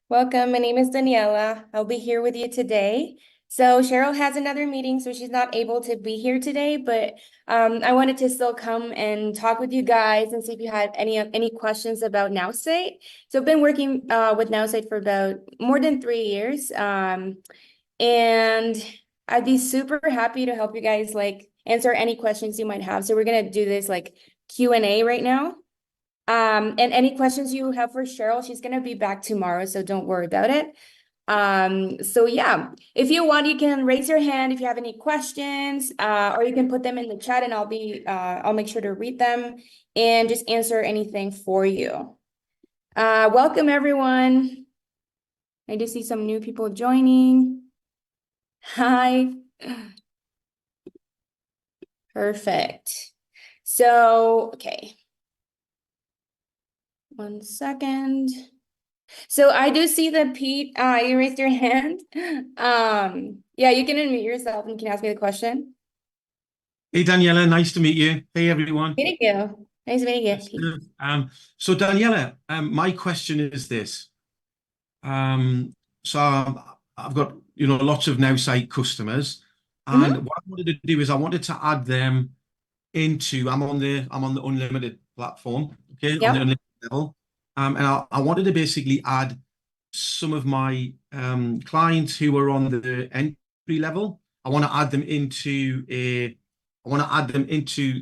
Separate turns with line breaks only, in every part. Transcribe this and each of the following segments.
Welcome. My name is Daniela. I'll be here with you today. So Cheryl has another meeting, so she's not able to be here today, but I wanted to still come and talk with you guys and see if you had any questions about Nowsite. So I've been working with Nowsite for about more than 3 years, and I'd be super happy to help you guys like answer any questions you might have. So we're gonna do this like Q&A right now. And any questions you have for Cheryl, she's gonna be back tomorrow, so don't worry about it. So yeah, if you want, you can raise your hand if you have any questions, or you can put them in the chat and I'll make sure to read them and just answer anything for you. Welcome everyone. I do see some new people joining. Hi. Perfect. So, okay. 1 second. So I do see that Pete, you raised your hand. Yeah, you can unmute yourself and can ask me the question.
Hey Daniela, nice to meet you. Hey everyone.
Meeting you. Nice meeting you,
Yes,
Pete.
good. So Daniela, my question is this. So I've got lots of Nowsite customers, and
Mm-hmm.
what I wanted to do is I wanted to add them into. I'm on the unlimited platform, okay, on the
Yep.
unlimited level, and I wanted to basically add some of my clients who are on the entry level. I want to add them into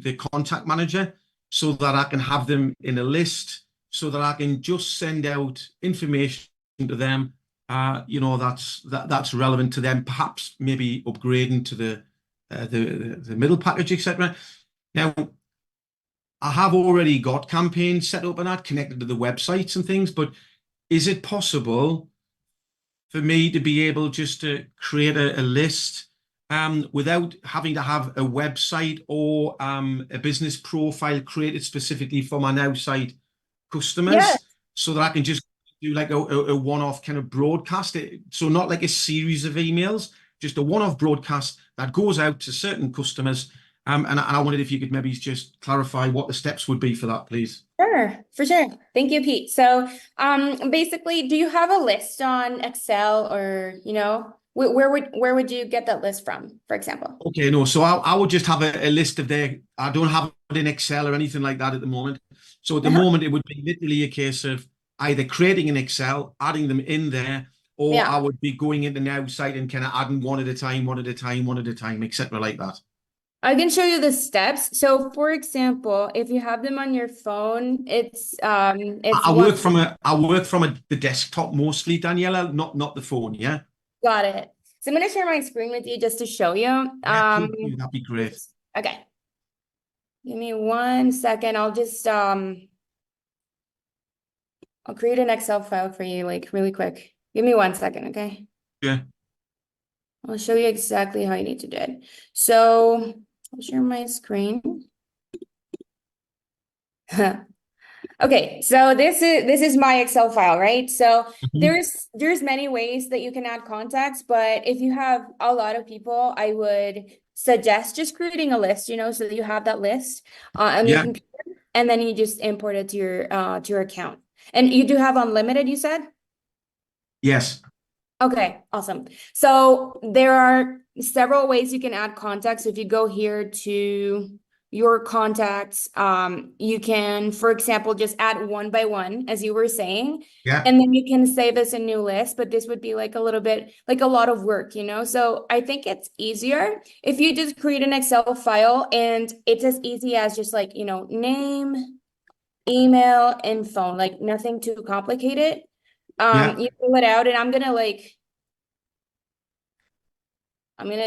the contact manager so that I can have them in a list so that I can just send out information to them, that's relevant to them, perhaps maybe upgrading to the middle package, etc. Now, I have already got campaigns set up and that connected to the websites and things, but is it possible for me to be able just to create a list without having to have a website or a business profile created specifically for my now site
Yeah.
customers so that I can just do like a one-off kind of broadcast? So not like a series of emails, just a one-off broadcast that goes out to certain customers. And I wondered if you could maybe just clarify what the steps would be for that, please.
Sure, for sure. Thank you, Pete. So, basically, do you have a list on Excel or, where would you get that list from, for example?
Okay, no, so I would just have a list of their, I don't have it in Excel or anything like that at the moment. So at the
Uh-huh.
moment, it would be literally a case of either creating an Excel, adding them in there, or
Yeah.
I would be going into Now site and kind of adding one at a time, one at a time, one at a time, etc. like that.
I can show you the steps. So, for example, if you have them on your phone, it's
I
one.
work from the desktop mostly, Daniela, not the phone, yeah?
Got it. So I'm going to share my screen with you just to show you.
Yeah, please do, that'd be great.
Oops. Okay. Give me 1 second. I'll create an Excel file for you like really quick. Give me 1 second, okay?
Yeah.
I'll show you exactly how you need to do it. So I'll share my screen. Okay, so this is my Excel file, right? So
Mhm.
there's many ways that you can add contacts, but if you have a lot of people, I would suggest just creating a list, so that you have that list on your
Yeah.
computer, and then you just import it to your account. And you do have unlimited, you said?
Yes.
Okay, awesome. So there are several ways you can add contacts. If you go here to your contacts, you can, for example, just add one by one, as you were saying,
Yeah.
and then you can save this a new list, but this would be like a little bit, like a lot of work. So I think it's easier if you just create an Excel file and it's as easy as just like, name, email, and phone, like nothing too complicated.
Yeah.
You fill it out and I'm gonna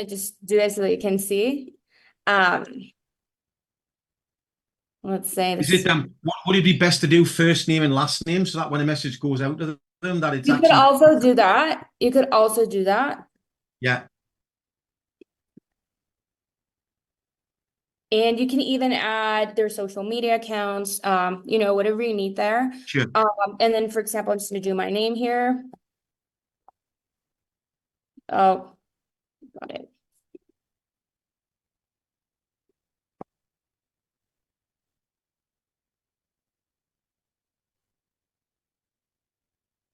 just do this so that you can see. Um, let's say
Is
this.
it what would it be best to do first name and last name so that when a message goes out to them that it's
You could
actually
also do that. You could also do that.
yeah,
And you can even add their social media accounts, whatever you need there.
sure.
And then, for example, I'm just gonna do my name here. Oh, got it.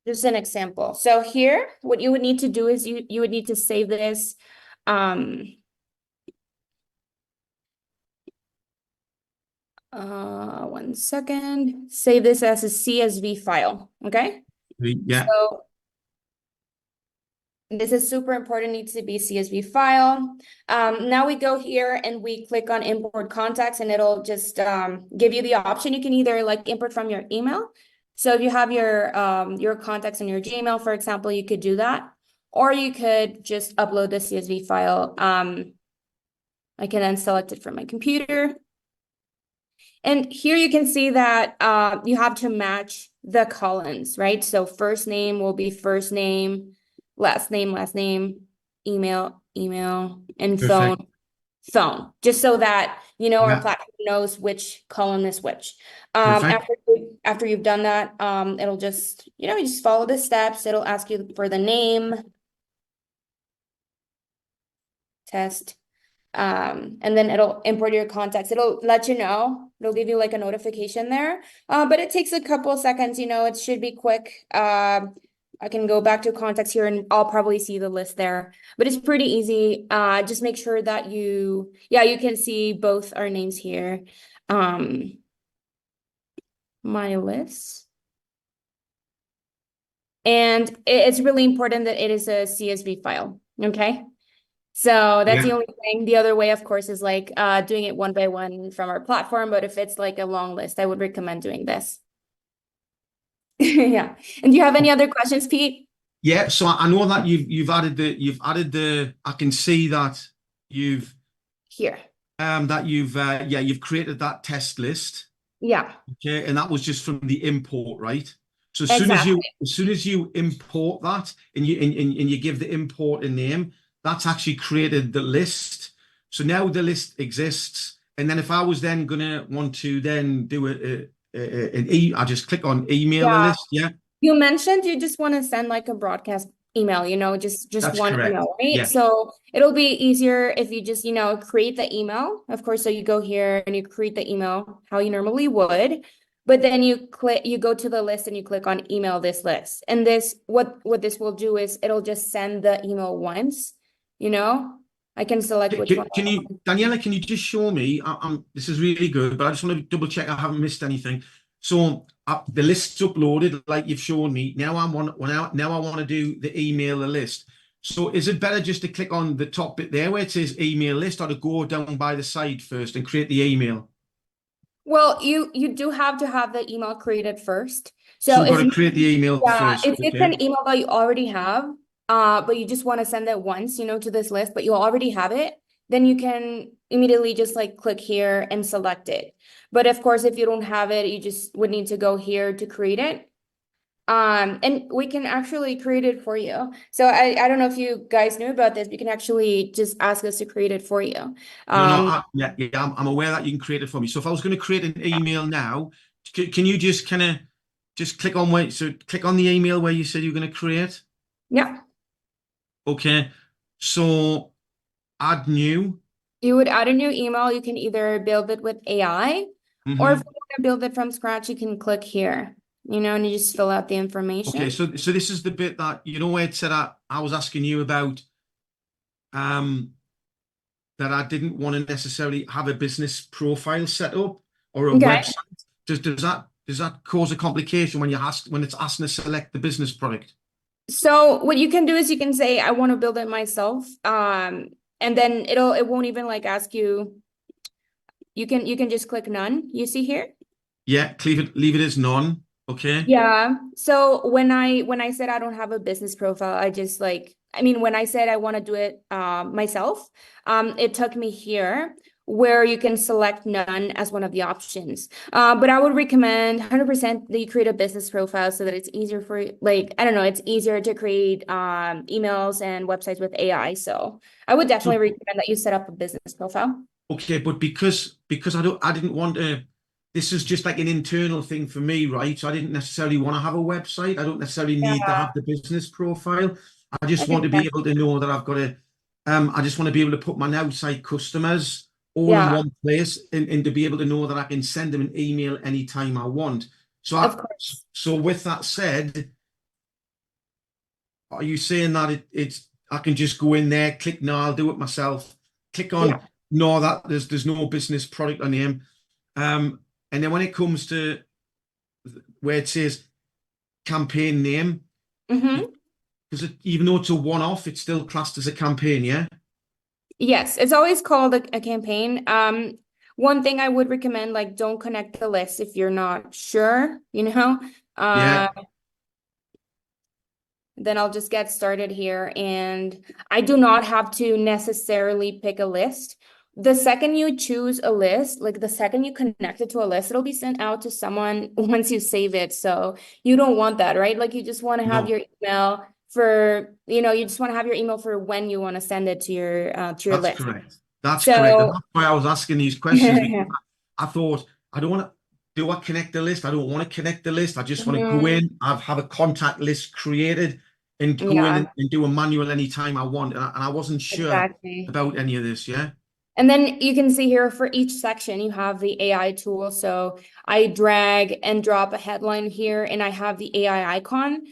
just an example. So here, what you would need to do is you would need to save this. One second. Save this as a CSV file. Okay.
Yeah,
So this is super important, needs to be CSV file. Now we go here and we click on import contacts and it'll just give you the option. You can either like import from your email. So if you have your contacts in your Gmail, for example, you could do that. Or you could just upload the CSV file. I can then select it from my computer. And here you can see that you have to match the columns, right? So first name will be first name, last name, email, and
perfect.
phone, just so that, our
Yeah,
platform knows which column is which.
perfect.
After you've done that, it'll just, you just follow the steps. It'll ask you for the name, test. And then it'll import your contacts. It'll let you know. It'll give you like a notification there. But it takes a couple of seconds, it should be quick. I can go back to contacts here and I'll probably see the list there. But it's pretty easy. Just make sure that you can see both our names here. My list. And it's really important that it is a CSV file. Okay. So that's the
Yeah.
only thing. The other way, of course, is like doing it one by one from our platform. But if it's like a long list, I would recommend doing this. Yeah. And do you have any other questions, Pete?
Yeah, so I know that you've added the I can see that you've
Here.
you've created that test list.
Yeah,
Okay, and that was just from the import, right? So
exactly.
as soon as you import that and you give the import a name, that's actually created the list. So now the list exists. And then if I was then gonna want to then do I just click on email the
Yeah.
list. Yeah,
You mentioned you just want to send like a broadcast email, just
that's
one
correct.
email, right?
Yeah.
So it'll be easier if you just, create the email. Of course, so you go here and you create the email how you normally would, but then you go to the list and you click on email this list. And what this will do is it'll just send the email once, you know? I can select which one.
Can you, Daniela, can you just show me? This is really good, but I just want to double check I haven't missed anything. So the list's uploaded like you've shown me. Now now I want to do the email the list. So is it better just to click on the top bit there where it says email list, or to go down by the side first and create the email?
Well, you do have to have the email created first.
So
So
we've got
if
to
you
create the email
Yeah,
first.
if it's
Okay.
an email that you already have, but you just want to send it once, to this list, but you already have it, then you can immediately just like click here and select it. But of course, if you don't have it, you just would need to go here to create it. And we can actually create it for you. So I don't know if you guys knew about this, but you can actually just ask us to create it for you.
No, no,
Um,
I'm aware that you can create it for me. So if I was going to create an email now, can you just kind of just click on click on the email where you said you're going to create?
yeah,
Okay. So add new.
you would add a new email. You can either build it with AI, or if
Hmm.
you want to build it from scratch, you can click here, and you just fill out the
Okay.
information.
So this is the bit that, where it said I was asking you about, um, that I didn't want to necessarily have a business profile set up or a
Okay.
website. Does that cause a complication when it's asking to select the business product?
So what you can do is you can say, I want to build it myself. And then it won't even like ask you. You can just click none, you see here?
Yeah, leave it as none. Okay.
Yeah. So when I said I don't have a business profile, when I said I want to do it myself, it took me here where you can select none as one of the options. But I would recommend 100% that you create a business profile so that it's easier for like, I don't know, it's easier to create emails and websites with AI. So I would definitely
So
recommend that you set up a business profile.
okay, but because I didn't want to. This is just like an internal thing for me, right? So I didn't necessarily want to have a website. I don't necessarily need to
Yeah,
have the business profile. I
I
just want
think
to be
that,
able to know that I've got a. I just want to be able to put my Nowsite customers all in
yeah,
one place, and to be able to know that I can send them an email anytime I want. So
of course.
so with that said, are you saying that it's I can just go in there, click no, I'll do it myself. Click on
Yeah.
no, that there's no business product or name. And then when it comes to where it says campaign name,
Mm-hmm.
because even though it's a one-off, it's still classed as a campaign, yeah?
Yes, it's always called a campaign. One thing I would recommend, like, don't connect the list if you're not sure, you know.
Yeah,
Uh, then I'll just get started here. And I do not have to necessarily pick a list. The second you choose a list, like the second you connect it to a list, it'll be sent out to someone once you save it. So you don't want that, right? Like you just want to have
no,
your email for, you just want to have your email for when you want to send it to your
that's
list.
correct. That's correct. And
So
that's why I was asking these questions because I thought, I don't want to, do I connect the list? I don't want to connect the list. I just want to go
Mhm.
in, have a contact list created and go in
Yeah,
and do a manual anytime I want. And I wasn't sure
exactly.
about any of this, yeah?
And then you can see here for each section, you have the AI tool. So I drag and drop a headline here, and I have the AI icon,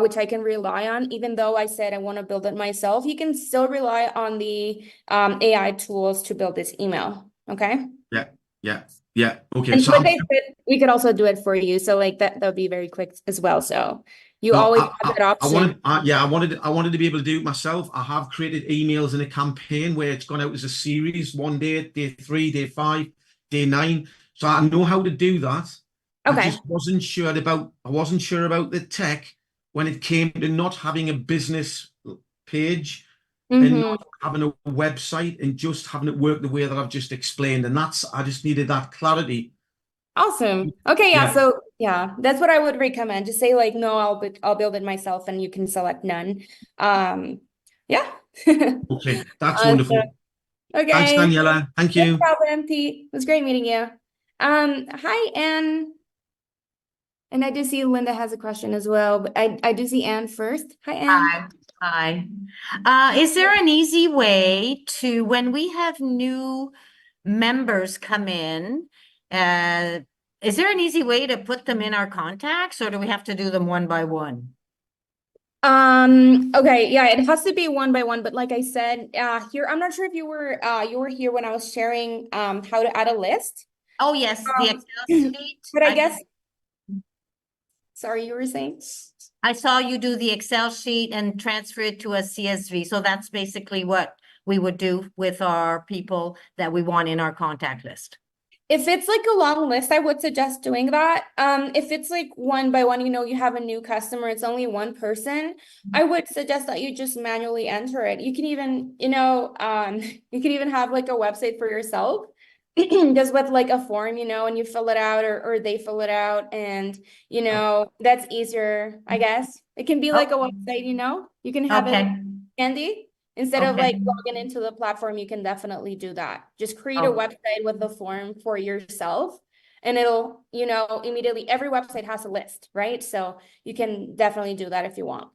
which I can rely on. Even though I said I want to build it myself, you can still rely on the AI tools to build this email. Okay.
Yeah, yeah, yeah. Okay.
And
So
like I said, we could also do it for you. So like that would be very quick as well. So you
no,
always have that
I
option.
wanted, yeah, I wanted to be able to do it myself. I have created emails in a campaign where it's gone out as a series, one day, day 3, day 5, day 9. So I know how to do that.
Okay.
I wasn't sure about the tech when it came to not having a business page and
Mm-hmm.
not having a website and just having it work the way that I've just explained. And I just needed that clarity.
Awesome. Okay, yeah.
Yeah.
So yeah, that's what I would recommend. Just say like, no, I'll build it myself, and you can select none. Yeah.
Okay. That's
Awesome.
wonderful. Thanks,
Okay.
Daniela. Thank
No
you.
problem, Pete. It was great meeting you. Hi, Anne. And I do see Linda has a question as well, but I do see Anne first. Hi, Anne.
Hi. Hi. Is there an easy way to, when we have new members come in, uh, is there an easy way to put them in our contacts, or do we have to do them one by one?
Okay, yeah, it has to be one by one, but like I said, here, I'm not sure if you were here when I was sharing how to add a list.
Oh, yes, the
Um,
Excel sheet.
but I guess, sorry, you were saying?
I saw you do the Excel sheet and transfer it to a CSV. So that's basically what we would do with our people that we want in our contact list.
If it's like a long list, I would suggest doing that. If it's like one by one, you have a new customer, it's only one person, I would suggest that you just manually enter it. You can even, you can even have like a website for yourself, just with like a form, and you fill it out or they fill it out, and that's easier, I guess. It can be like a
Oh,
website, you can have it
okay.
handy. Instead of
Okay.
like logging into the platform, you can definitely do that. Just create a
Oh,
website with the form for yourself, and it'll, immediately, every website has a list, right? So you can definitely do that if you want.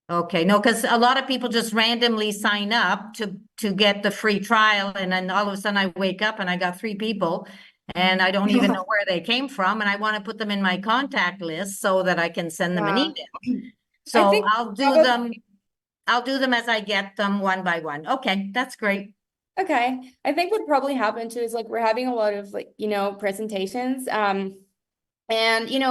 okay. No, because a lot of people just randomly sign up to get the free trial, and then all of a sudden I wake up and I got 3 people, and I don't even know where they came from, and I want to put them in my contact list so that I can send them an
Yeah.
email.
I
So
think probably,
I'll do them as I get them one by one. Okay, that's great.
okay. I think what probably happened too is like we're having a lot of like, presentations. And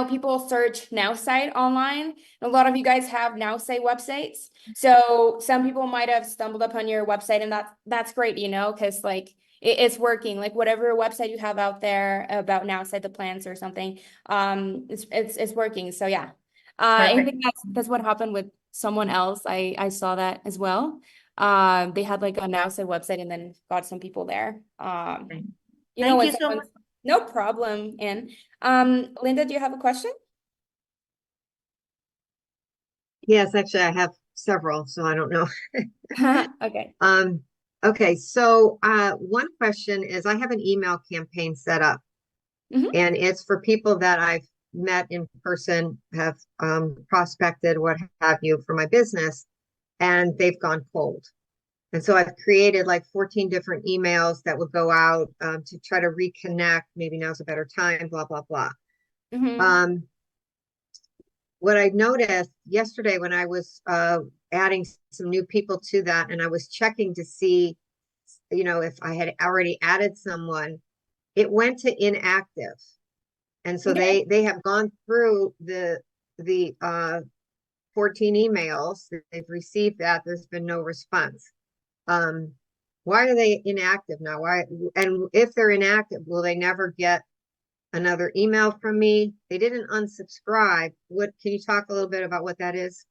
people search Nowsite online. A lot of you guys have Nowsite websites. So some people might have stumbled upon your website, and that's great, because like it's working. Like whatever website you have out there about Nowsite, the plans or something, it's working. So yeah. I
Perfect.
think that's what happened with someone else. I saw that as well. They had like a Nowsite website and then got some people there.
Okay. Thank
When
you so
someone's
much.
no problem. And Linda, do you have a question?
Yes, actually, I have several, so I don't know.
Okay.
Um, okay, so one question is I have an email campaign set up,
Hmm.
and it's for people that I've met in person, have prospected, what have you, for my business, and they've gone cold. And so I've created like 14 different emails that will go out to try to reconnect. Maybe now's a better time, blah, blah, blah.
Hmm.
Um, what I noticed yesterday when I was adding some new people to that, and I was checking to see, if I had already added someone, it went to inactive. And so
Okay.
they have gone through the 14 emails that they've received that there's been no response. Why are they inactive now? Why, and if they're inactive, will they never get another email from me? They didn't unsubscribe. What, can you talk a little bit about what that is?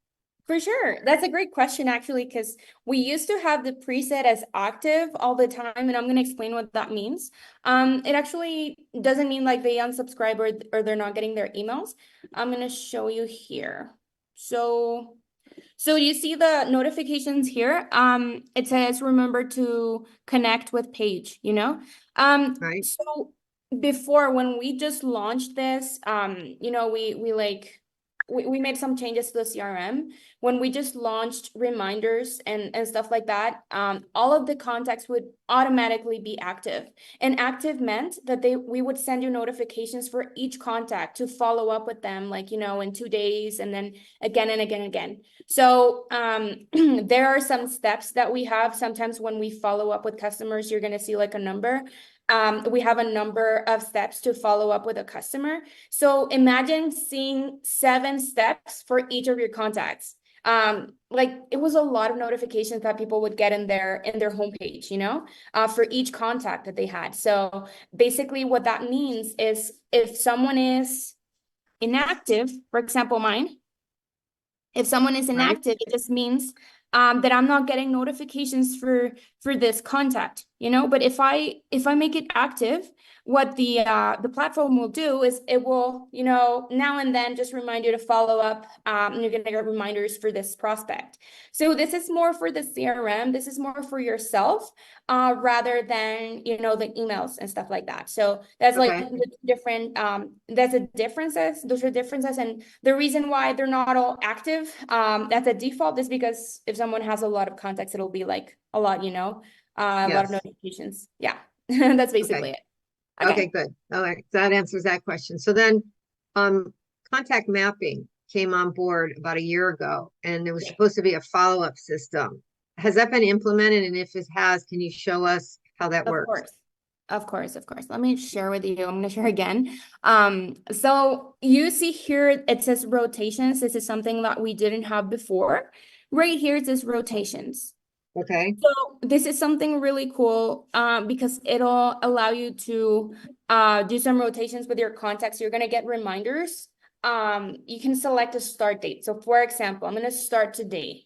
For sure. That's a great question, actually, because we used to have the preset as active all the time, and I'm going to explain what that means. It actually doesn't mean like they unsubscribe or they're not getting their emails. I'm going to show you here. So you see the notifications here. It says remember to connect with page,
Right?
So before when we just launched this, we made some changes to the CRM. When we just launched reminders and stuff like that, all of the contacts would automatically be active. And active meant that we would send you notifications for each contact to follow up with them, like, in 2 days, and then again and again and again. So there are some steps that we have. Sometimes when we follow up with customers, you're going to see like a number. We have a number of steps to follow up with a customer. So imagine seeing 7 steps for each of your contacts. Like it was a lot of notifications that people would get in their homepage, for each contact that they had. So basically what that means is if someone is inactive, for example, mine, if someone is
Right?
inactive, it just means that I'm not getting notifications for this contact, But if I make it active, what the platform will do is it will, now and then just remind you to follow up. And you're gonna get reminders for this prospect. So this is more for the CRM. This is more for yourself, rather than the emails and stuff like that. So that's like
Okay.
the different. That's a differences. Those are differences, and the reason why they're not all active, that's a default, is because if someone has a lot of contacts, it'll be like a lot, a lot of
Yes.
notifications. Yeah, that's
Okay.
basically it.
Okay,
Okay.
good. All right. So that answers that question. So then, um, contact mapping came on board about a year ago, and there was supposed to be a follow-up system. Has that been implemented? And if it has, can you show us how that
Of
works?
course. Of course, of course. Let me share with you. I'm going to share again. So you see here, it says rotations. This is something that we didn't have before. Right here, it says rotations.
Okay.
So this is something really cool, because it'll allow you to do some rotations with your contacts. You're going to get reminders. You can select a start date. So for example, I'm going to start today.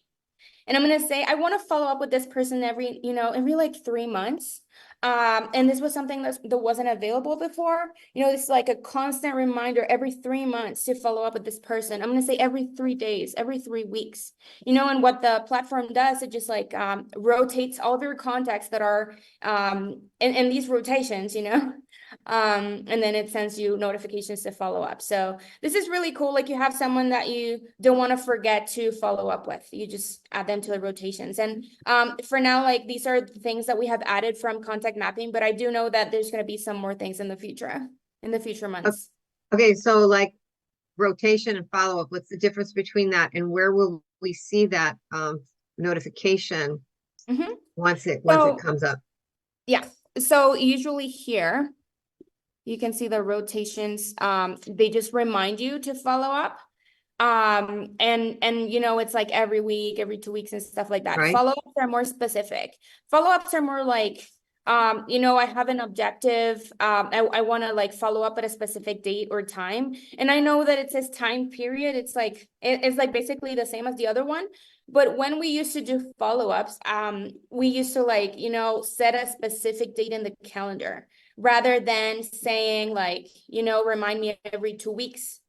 And I'm going to say, I want to follow up with this person every like 3 months. And this was something that wasn't available before. It's like a constant reminder every 3 months to follow up with this person. I'm going to say every 3 days, every 3 weeks, and what the platform does, it just like rotates all of your contacts that are in these rotations, and then it sends you notifications to follow up. So this is really cool. Like you have someone that you don't want to forget to follow up with. You just add them to the rotations. And for now, like these are the things that we have added from contact mapping, but I do know that there's going to be some more things in the future months.
Okay. So like rotation and follow-up, what's the difference between that, and where will we see that notification
Mm-hmm.
once it
So
comes up?
yeah, so usually here you can see the rotations. They just remind you to follow up. And it's like every week, every 2 weeks and stuff like that.
Right?
Follow-ups are more specific. Follow-ups are more like, I have an objective. I want to like follow up at a specific date or time. And I know that it says time period. It's like, it's like basically the same as the other one. But when we used to do follow-ups, we used to like, set a specific date in the calendar rather than saying like, remind me every 2 weeks.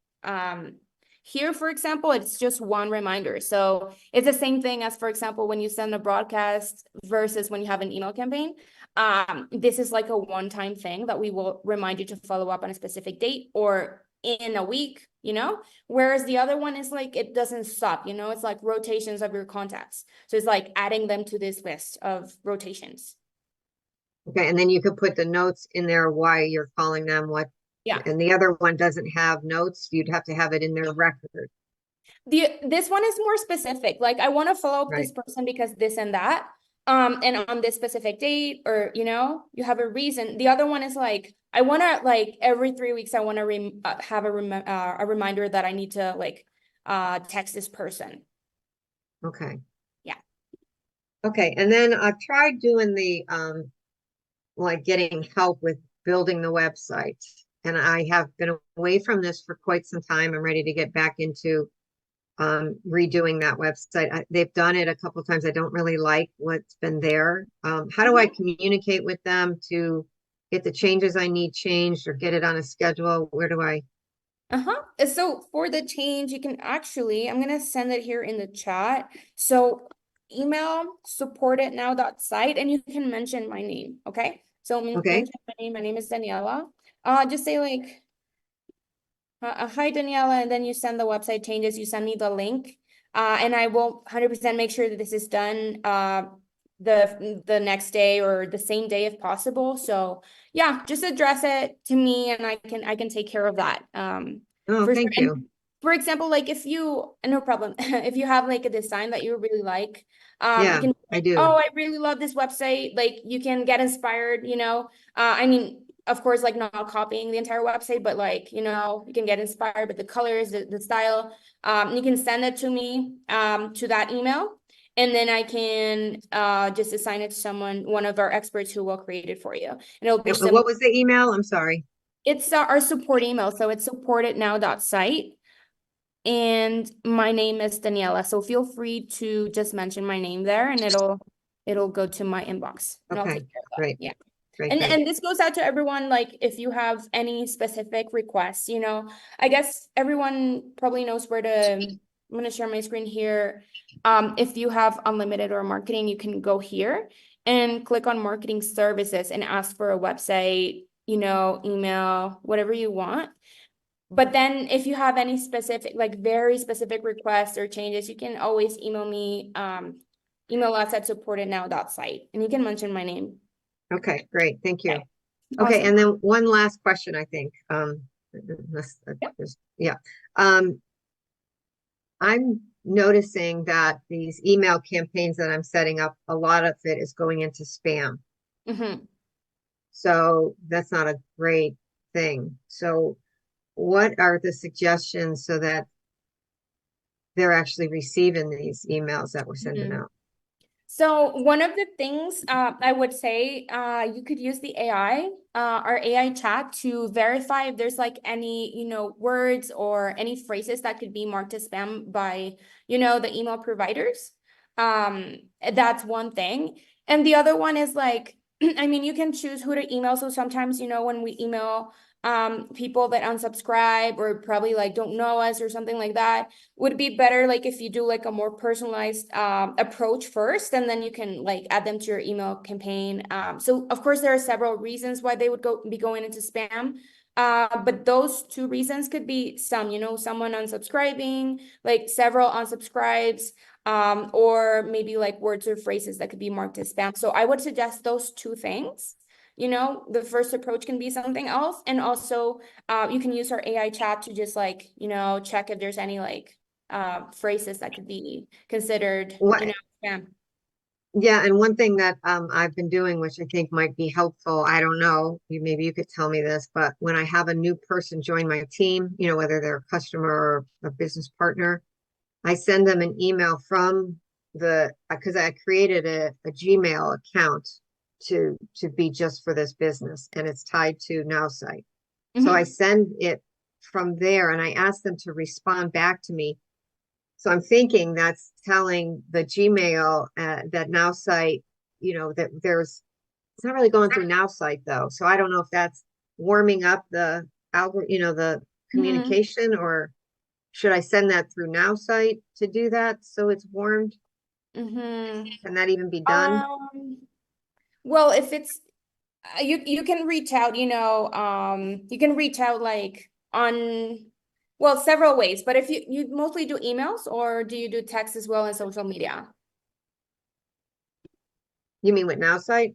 Here, for example, it's just one reminder. So it's the same thing as, for example, when you send a broadcast versus when you have an email campaign. This is like a one-time thing that we will remind you to follow up on a specific date or in a week, whereas the other one is like, it doesn't stop, it's like rotations of your contacts. So it's like adding them to this list of rotations.
Okay. And then you could put the notes in there why you're calling them, what,
Yeah.
and the other one doesn't have notes. You'd have to have it in their record.
This one is more specific. Like I want to follow up
Right.
this person because this and that. And on this specific date, or you have a reason. The other one is like I want to like every 3 weeks I want to have a reminder that I need to like text this person.
Okay.
Yeah.
Okay. And then I've tried doing the like getting help with building the website. And I have been away from this for quite some time. I'm ready to get back into redoing that website. They've done it a couple of times. I don't really like what's been there. How do I communicate with them to get the changes I need changed or get it on a schedule? Where do I?
So for the change, you can actually, I'm gonna send it here in the chat. So email support@now.site and you can mention my name, okay? So
Okay.
mention my name. My name is Daniela. Just say like, hi Daniela, and then you send the website changes. You send me the link, and I will 100% make sure that this is done the next day or the same day if possible. So yeah, just address it to me and I can take care of that.
Oh,
For sure.
thank you.
And for example, like if you, no problem, if you have like a design that you really like, you
Yeah,
can
I
like,
do.
oh, I really love this website. Like you can get inspired, I mean, of course, like not copying the entire website, but like, you can get inspired with the colors, the style. You can send it to me, to that email. And then I can just assign it to one of our experts who will create it for you. And it'll be
And
similar.
what was the email? I'm sorry.
It's our support email. So it's support@now.site. And my name is Daniela. So feel free to just mention my name there and it'll go to my inbox and I'll
Okay,
take care of that.
great.
Yeah.
Great,
And
great.
and this goes out to everyone, like if you have any specific requests, I guess everyone probably knows where to, I'm going to share my screen here. If you have unlimited or marketing, you can go here and click on marketing services and ask for a website, email, whatever you want. But then if you have any specific, like very specific requests or changes, you can always email me, email us at support@now.site and you can mention my name.
Okay, great. Thank you.
Okay.
Okay,
Awesome.
and then one last question, I think. Yeah. Um, I'm noticing that these email campaigns that I'm setting up, a lot of it is going into spam.
Mm-hmm.
So that's not a great thing. So what are the suggestions so that they're actually receiving these emails that we're sending out?
So one of the things I would say, you could use the AI, our AI chat to verify if there's like any, words or any phrases that could be marked as spam by, the email providers. That's one thing. And the other one is like, I mean, you can choose who to email. So sometimes, when we email people that unsubscribe or probably like don't know us or something like that, would be better like if you do like a more personalized approach first, and then you can like add them to your email campaign. So of course there are several reasons why they would be going into spam. But those two reasons could be someone unsubscribing, like several unsubscribes, or maybe like words or phrases that could be marked as spam. So I would suggest those two things. The first approach can be something else. And also, you can use our AI chat to just like, check if there's any like phrases that could be considered,
What?
spam.
Yeah, and one thing that I've been doing, which I think might be helpful, I don't know, maybe you could tell me this, but when I have a new person join my team, whether they're a customer or a business partner, I send them an email from because I created a Gmail account to be just for this business, and it's tied to Nowsite. So I send it from there and I ask them to respond back to me. So I'm thinking that's telling the Gmail that Nowsite, that it's not really going through Nowsite though. So I don't know if that's warming up the algorithm, the communication, or should I send that through Nowsite to do that so it's warmed? Can that even be done?
Well, if it's you can reach out, you can reach out like on, well, several ways, but if you mostly do emails or do you do text as well and social media
You mean with Nowsite?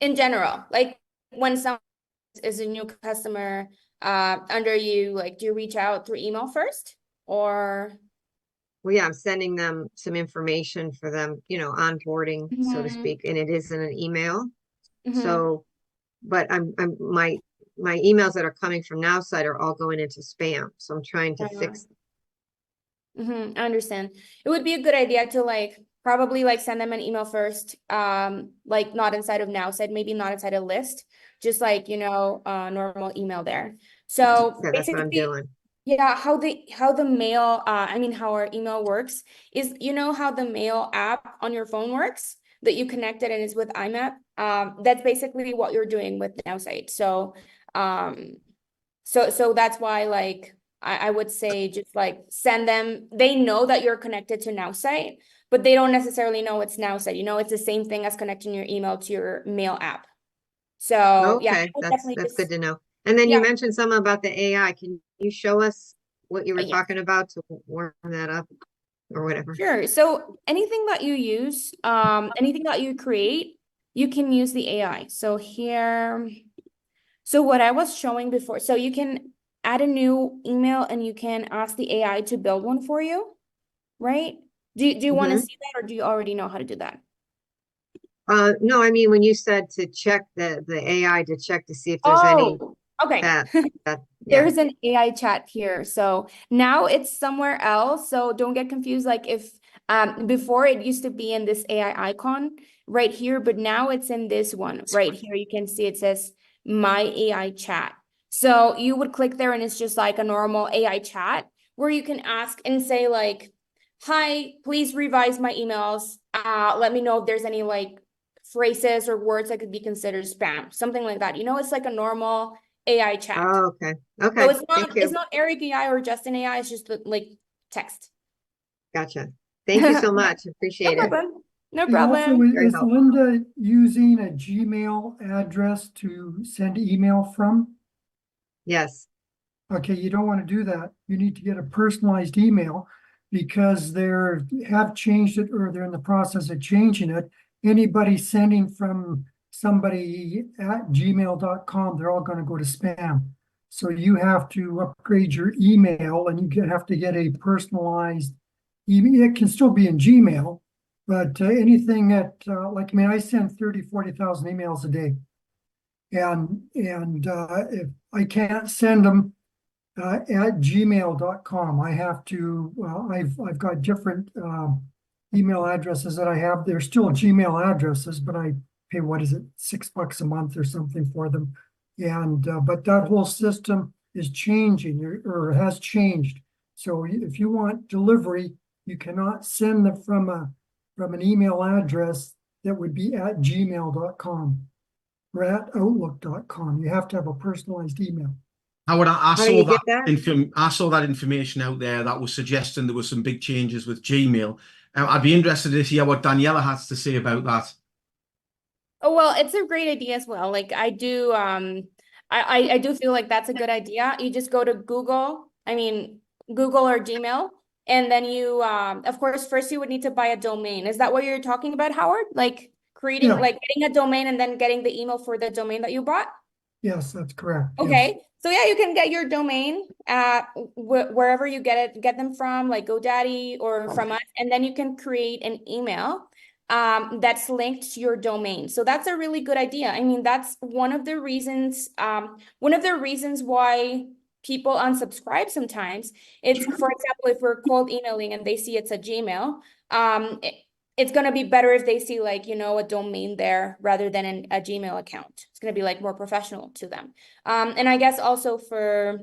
in general? Like when someone is a new customer under you, like do you reach out through email first or?
well, yeah, I'm sending them some information for them, onboarding, so to
Mhm,
speak, and it is in an email.
mhm.
So, but my emails that are coming from Nowsite are all going into spam. So I'm trying to fix.
I understand. It would be a good idea to like probably like send them an email first, like not inside of Nowsite, maybe not inside a list, just like normal email there. So
Yeah, that's what I'm
basically,
doing.
yeah, how the mail, I mean how our email works is how the mail app on your phone works that you connected and is with IMAP. That's basically what you're doing with Nowsite. So that's why like I would say just like send them, they know that you're connected to Nowsite, but they don't necessarily know it's Nowsite. It's the same thing as connecting your email to your mail app. So yeah, I
Okay,
would
that's
definitely
that's good
just
to know. And then you
yeah,
mentioned something about the AI. Can you show us what you were
yeah.
talking about to warm that up or whatever?
Sure. So anything that you use, anything that you create, you can use the AI. So here, so what I was showing before, so you can add a new email and you can ask the AI to build one for you, right? Do you want to
Hmm.
see that or do you already know how to do that?
No, I mean when you said to check the AI to check to see if there's any
Oh, okay.
that that yeah.
There's an AI chat here. So now it's somewhere else. So don't get confused. Like if before it used to be in this AI icon right here, but now it's in this one right here. You can see it says my AI chat. So you would click there and it's just like a normal AI chat where you can ask and say like, hi, please revise my emails. Let me know if there's any like phrases or words that could be considered spam, something like that. It's like a normal AI chat.
Oh, okay.
So
Okay.
it's
Thank
not it's
you.
not Eric AI or Justin AI, it's just like text.
Gotcha. Thank you so
Yeah,
much.
no
Appreciate it.
problem. No
And also,
problem.
Very
is
helpful.
Linda using a Gmail address to send email from?
Yes.
Okay, you don't want to do that. You need to get a personalized email because have changed it or they're in the process of changing it. Anybody sending from somebody at gmail.com, they're all going to go to spam. So you have to upgrade your email and have to get a personalized email. It can still be in Gmail, but anything like, I mean, I send 30, 40,000 emails a day. And if I can't send them at gmail.com. I have to, I've got different email addresses that I have. They're still Gmail addresses, but I pay, what is it, $6 a month or something for them. And, but that whole system is changing or has changed. So if you want delivery, you cannot send them from an email address that would be at gmail.com or at outlook.com. You have to have a personalized email.
Howard, I
How do
saw
you
that
get that?
I saw that information out there that was suggesting there were some big changes with Gmail. I'd be interested to hear what Daniela has to say about that.
Oh, well, it's a great idea as well. Like I do, I do feel like that's a good idea. You just go to Google, I mean, Google or Gmail, and then you, of course, first you would need to buy a domain. Is that what you're talking about, Howard? Like creating,
Yeah,
like getting a domain and then getting the email for the domain that you bought?
yes, that's correct. Yes.
Okay. So yeah, you can get your domain wherever you get them from, like GoDaddy or from us, and then you can create an email that's linked to your domain. So that's a really good idea. I mean, that's one of the reasons why people unsubscribe sometimes. It's, for example, if we're cold emailing and they see it's a Gmail, it's going to be better if they see like, a domain there rather than a Gmail account. It's going to be like more professional to them. And I guess also for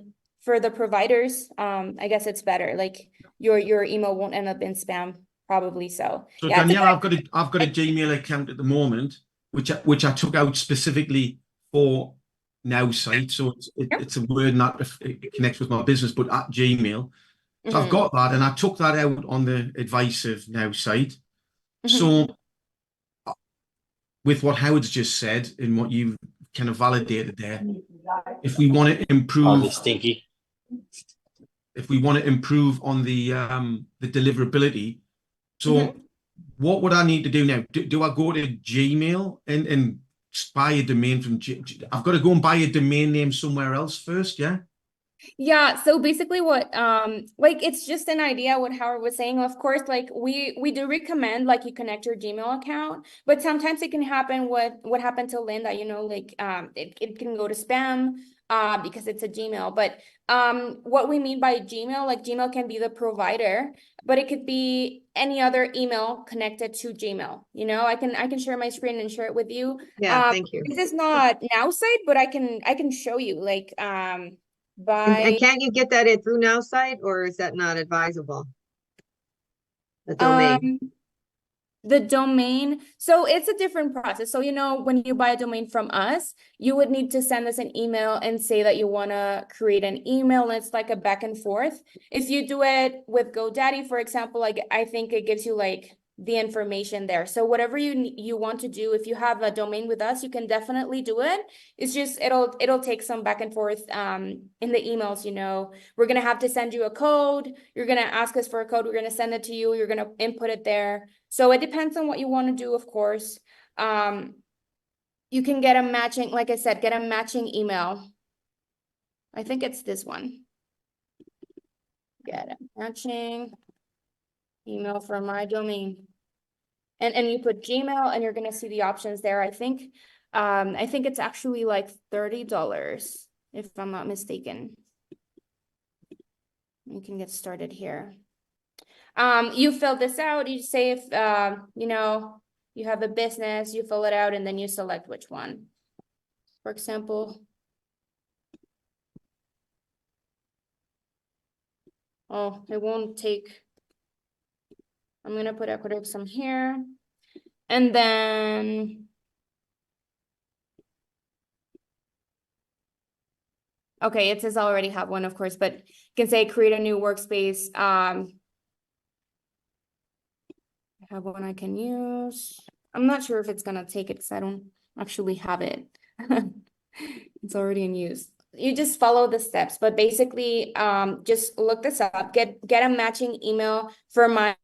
the providers, I guess it's better. Like your email won't end up in spam, probably. So
So
yeah, it's a
Daniela,
good
I've got a Gmail account at the moment, which I took out specifically for Nowsite. So it's a word that it connects with my business, but at Gmail. So I've got that, and I took that out on the advice of Nowsite. So with what Howard's just said and what you've kind of validated there, if we want to
Oh, the
improve,
stinky.
if we want to improve on the deliverability, so what would I need to do now? Do I go to Gmail and buy a domain from I've got to go and buy a domain name somewhere else first, yeah?
Yeah, so basically what like it's just an idea what Howard was saying. Of course, like we do recommend like you connect your Gmail account, but sometimes it can happen what happened to Linda, you know, like it can go to spam because it's a Gmail. But what we mean by Gmail, like Gmail can be the provider, but it could be any other email connected to Gmail. You know, I can share my screen and share it with you.
Yeah, thank you.
This is not Nowsite, but I can show you like
And
by
can't you get that in through Nowsite, or is that not advisable? The domain.
um the domain. So it's a different process. So you know, when you buy a domain from us, you would need to send us an email and say that you want to create an email. And it's like a back and forth. If you do it with GoDaddy, for example, like I think it gives you like the information there. So whatever you want to do, if you have a domain with us, you can definitely do it. It's just it'll take some back and forth in the emails, you know. We're gonna have to send you a code. You're gonna ask us for a code. We're gonna send it to you. You're gonna input it there. So it depends on what you want to do, of course. You can get a matching, like I said, get a matching email. I think it's this one. Get a matching email from my domain. And you put Gmail and you're gonna see the options there. I think it's actually like $30, if I'm not mistaken. You can get started here. You fill this out, you say if you know, you have a business, you fill it out and then you select which one. For example, oh, it won't take. I'm gonna put Aqueductsum here. And then okay, it says I already have one, of course, but you can say create a new workspace. I have one I can use. I'm not sure if it's gonna take it because I don't actually have it. It's already in use. You just follow the steps, but basically, just look this up, get a matching email for my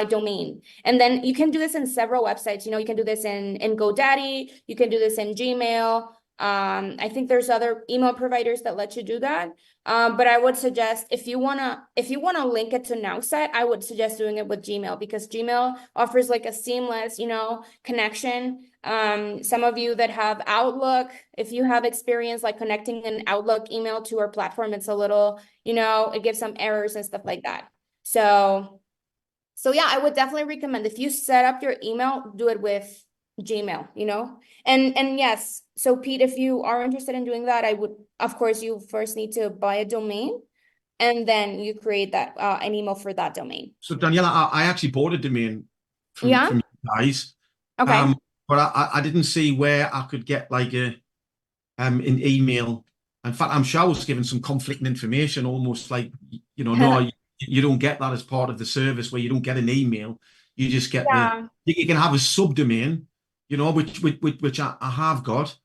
domain. And then you can do this in several websites. You know, you can do this in GoDaddy, you can do this in Gmail. I think there's other email providers that let you do that. But I would suggest if you wanna link it to Nowsite, I would suggest doing it with Gmail because Gmail offers like a seamless, you know, connection. Some of you that have Outlook, if you have experience like connecting an Outlook email to our platform, it's a little, you know, it gives some errors and stuff like that. So yeah, I would definitely recommend if you set up your email, do it with Gmail, you know? And yes, so Pete, if you are interested in doing that, I would, of course, you first need to buy a domain and then you create that an email for that domain.
So Daniela, I actually bought a domain
Yeah?
from you guys.
Okay.
But I didn't see where I could get like an email. In fact, I'm sure I was given some conflicting information, almost like, you know, no, you don't get that as part of the service where you don't get an email. You just get
Yeah.
you can have a subdomain, you know, which I have got.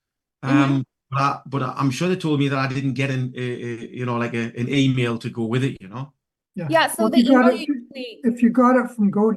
Mhm.
But I'm sure they told me that I didn't get you know, like an email to go with it, you know.
Yeah.
Yeah, so
Well,
the email usually,
if you got it from Google,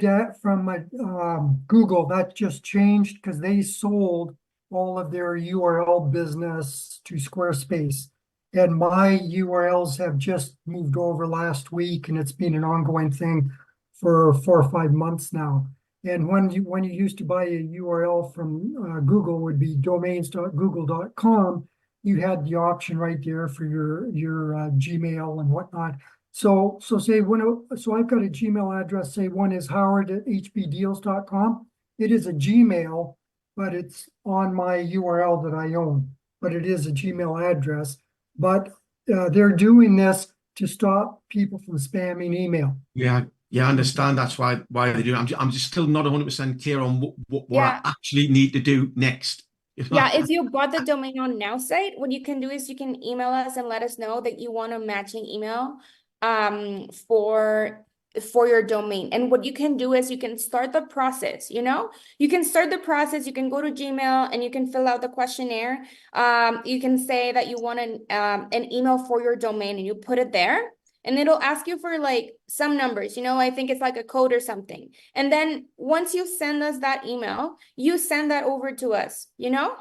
that just changed because they sold all of their URL business to Squarespace. And my URLs have just moved over last week, and it's been an ongoing thing for 4 or 5 months now. And when you used to buy a URL from Google, would be domains.google.com, you had the option right there for your Gmail and whatnot. So say so I've got a Gmail address, say one is howard@hbdeals.com. It is a Gmail, but it's on my URL that I own, but it is a Gmail address. But they're doing this to stop people from spamming email.
Yeah, I understand that's why they do it. I'm just still not 100% clear on what I
yeah.
actually need to do next. You know?
Yeah, if you bought the domain on Nowsite, what you can do is you can email us and let us know that you want a matching email for your domain. And what you can do is you can start the process, you know? You can start the process, you can go to Gmail and you can fill out the questionnaire. You can say that you want an email for your domain and you put it there. And it'll ask you for like some numbers, you know, I think it's like a code or something. And then once you send us that email, you send that over to us, you know?
Okay.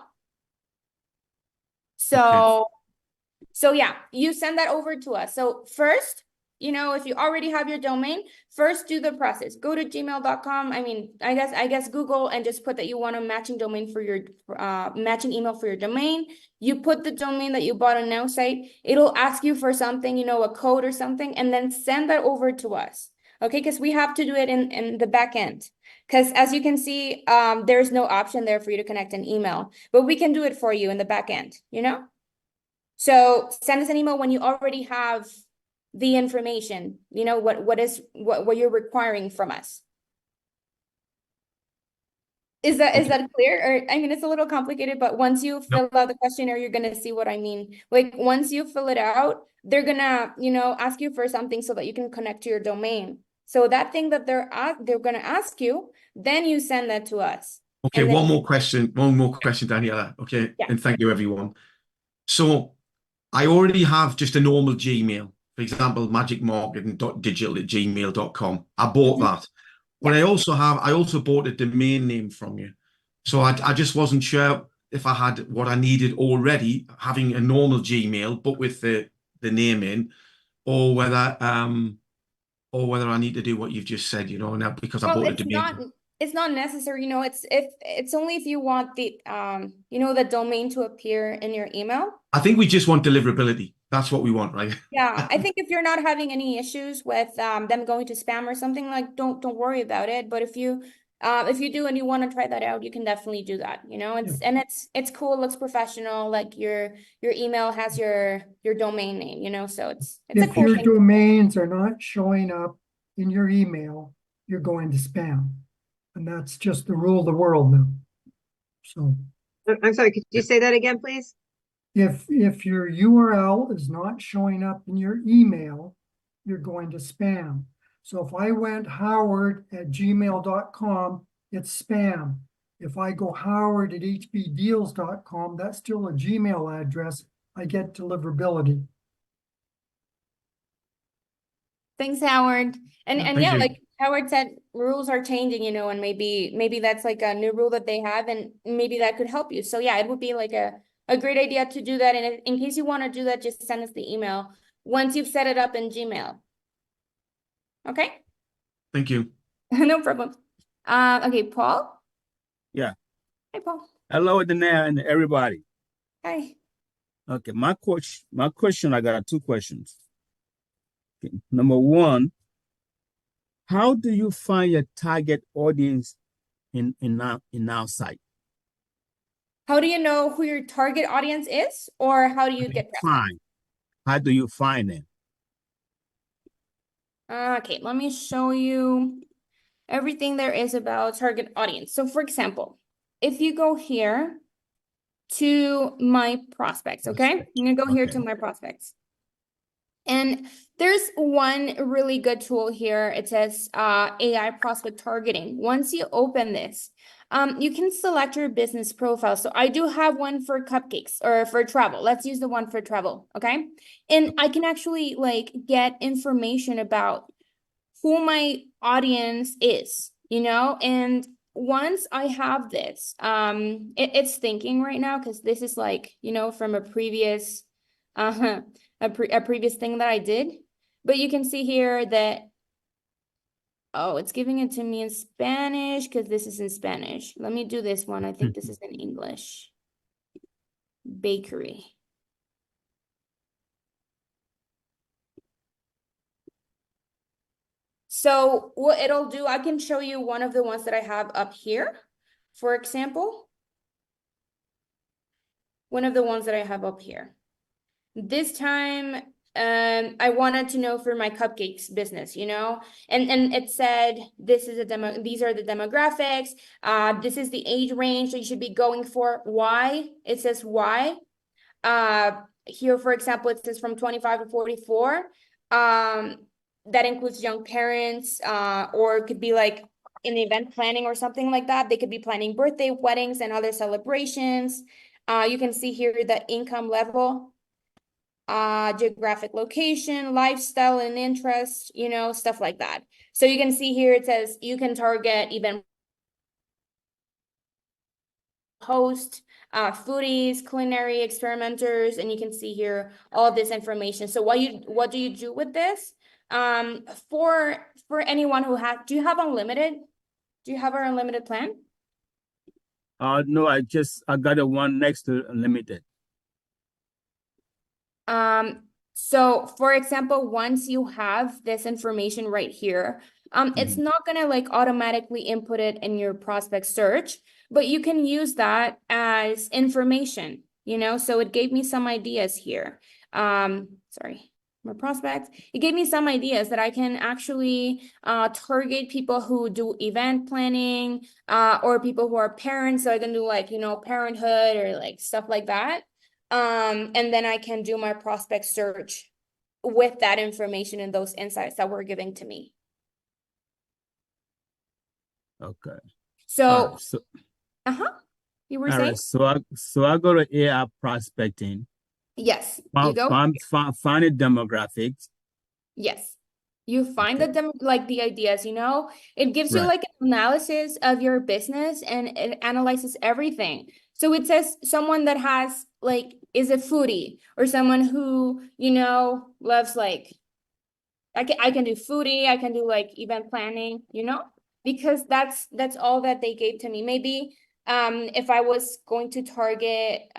So So yeah, you send that over to us. So first, you know, if you already have your domain, first do the process. Go to gmail.com. I mean, I guess Google and just put that you want a matching domain for your matching email for your domain. You put the domain that you bought on Nowsite. It'll ask you for something, you know, a code or something, and then send that over to us. Okay, because we have to do it in the back end. Because as you can see, there's no option there for you to connect an email, but we can do it for you in the back end, you know? So send us an email when you already have the information, you know, what you're requiring from us. Is that clear? Or I mean, it's a little complicated, but once you fill out the questionnaire, you're gonna see what I mean. Like once you fill it out, they're gonna, you know, ask you for something so that you can connect to your domain. So that thing that they're gonna ask you, then you send that to us.
Okay,
And then,
one more question, Daniela. Okay,
Yeah.
and thank you, everyone. So I already have just a normal Gmail, for example, magicmarketing.digital@gmail.com. I bought that. But I also bought a domain name from you. So I just wasn't sure if I had what I needed already, having a normal Gmail, but with the name in, or whether I need to do what you've just said, you know, now because I
well,
bought a domain.
it's not necessary, you know, it's only if you want the you know, the domain to appear in your email.
I think we just want deliverability. That's what we want, right?
Yeah, I think if you're not having any issues with them going to spam or something, like don't worry about it. But if you do and you want to try that out, you can definitely do that. You know, it's cool, it looks professional. Like your email has your domain name. You know, so it's a
If
cool
your
thing.
domains are not showing up in your email, you're going to spam. And that's just the rule of the world now. So
I'm sorry, could you say that again, please?
if your URL is not showing up in your email, you're going to spam. So if I went howard@gmail.com, it's spam. If I go howard@hbdeals.com, that's still a Gmail address. I get deliverability.
Thanks, Howard. And
Thank
yeah,
you.
like Howard said, rules are changing, you know, and maybe that's like a new rule that they have, and maybe that could help you. So yeah, it would be like a great idea to do that. And in case you want to do that, just send us the email once you've set it up in Gmail. Okay?
Thank you.
No problem. Okay, Paul.
Yeah.
Hi, Paul.
Hello, Danae, and everybody.
Hi.
Okay, my question, I got two questions. Okay. Number one, how do you find your target audience in our site?
How do you know who your target audience is, or how do you get traffic?
How do you find them?
Okay, let me show you everything there is about target audience. So for example, if you go here to my prospects, okay? I'm gonna go here to my prospects. And there's one really good tool here. It says AI prospect targeting. Once you open this, you can select your business profile. So I do have one for cupcakes or for travel. Let's use the one for travel, okay? And I can actually like get information about who my audience is, you know? And once I have this, it's thinking right now because this is like, you know, from a previous a previous thing that I did. But you can see here that, oh, it's giving it to me in Spanish because this is in Spanish. Let me do this one. I think this is in English. Bakery. So what it'll do, I can show you one of the ones that I have up here, for example. One of the ones that I have up here. This time, I wanted to know for my cupcakes business, you know, and it said this is these are the demographics. This is the age range that you should be going for. Why? It says why. Here, for example, it says from 25 to 44. That includes young parents, or it could be like in event planning or something like that. They could be planning birthday, weddings, and other celebrations. You can see here the income level, geographic location, lifestyle and interest, you know, stuff like that. So you can see here, it says you can target event host, foodies, culinary experimenters, and you can see here all this information. So what do you do with this? For anyone who do you have unlimited? Do you have our unlimited plan?
No, I got the one next to unlimited.
So for example, once you have this information right here, it's not gonna like automatically input it in your prospect search, but you can use that as information, so it gave me some ideas here. Sorry, my prospects. It gave me some ideas that I can actually target people who do event planning, or people who are parents. So I can do like, parenthood or like stuff like that. And then I can do my prospect search with that information and those insights that were giving to me.
Okay.
So,
So
you were
all
saying?
right. So I go to AI prospecting.
Yes, you go.
Find the demographics.
Yes. You find
Okay.
the ideas, it gives you
Right.
like an analysis of your business and it analyzes everything. So it says someone that has like, is a foodie or someone who, loves like, I can do foodie, I can do like event planning, because that's all that they gave to me. Maybe if I was going to target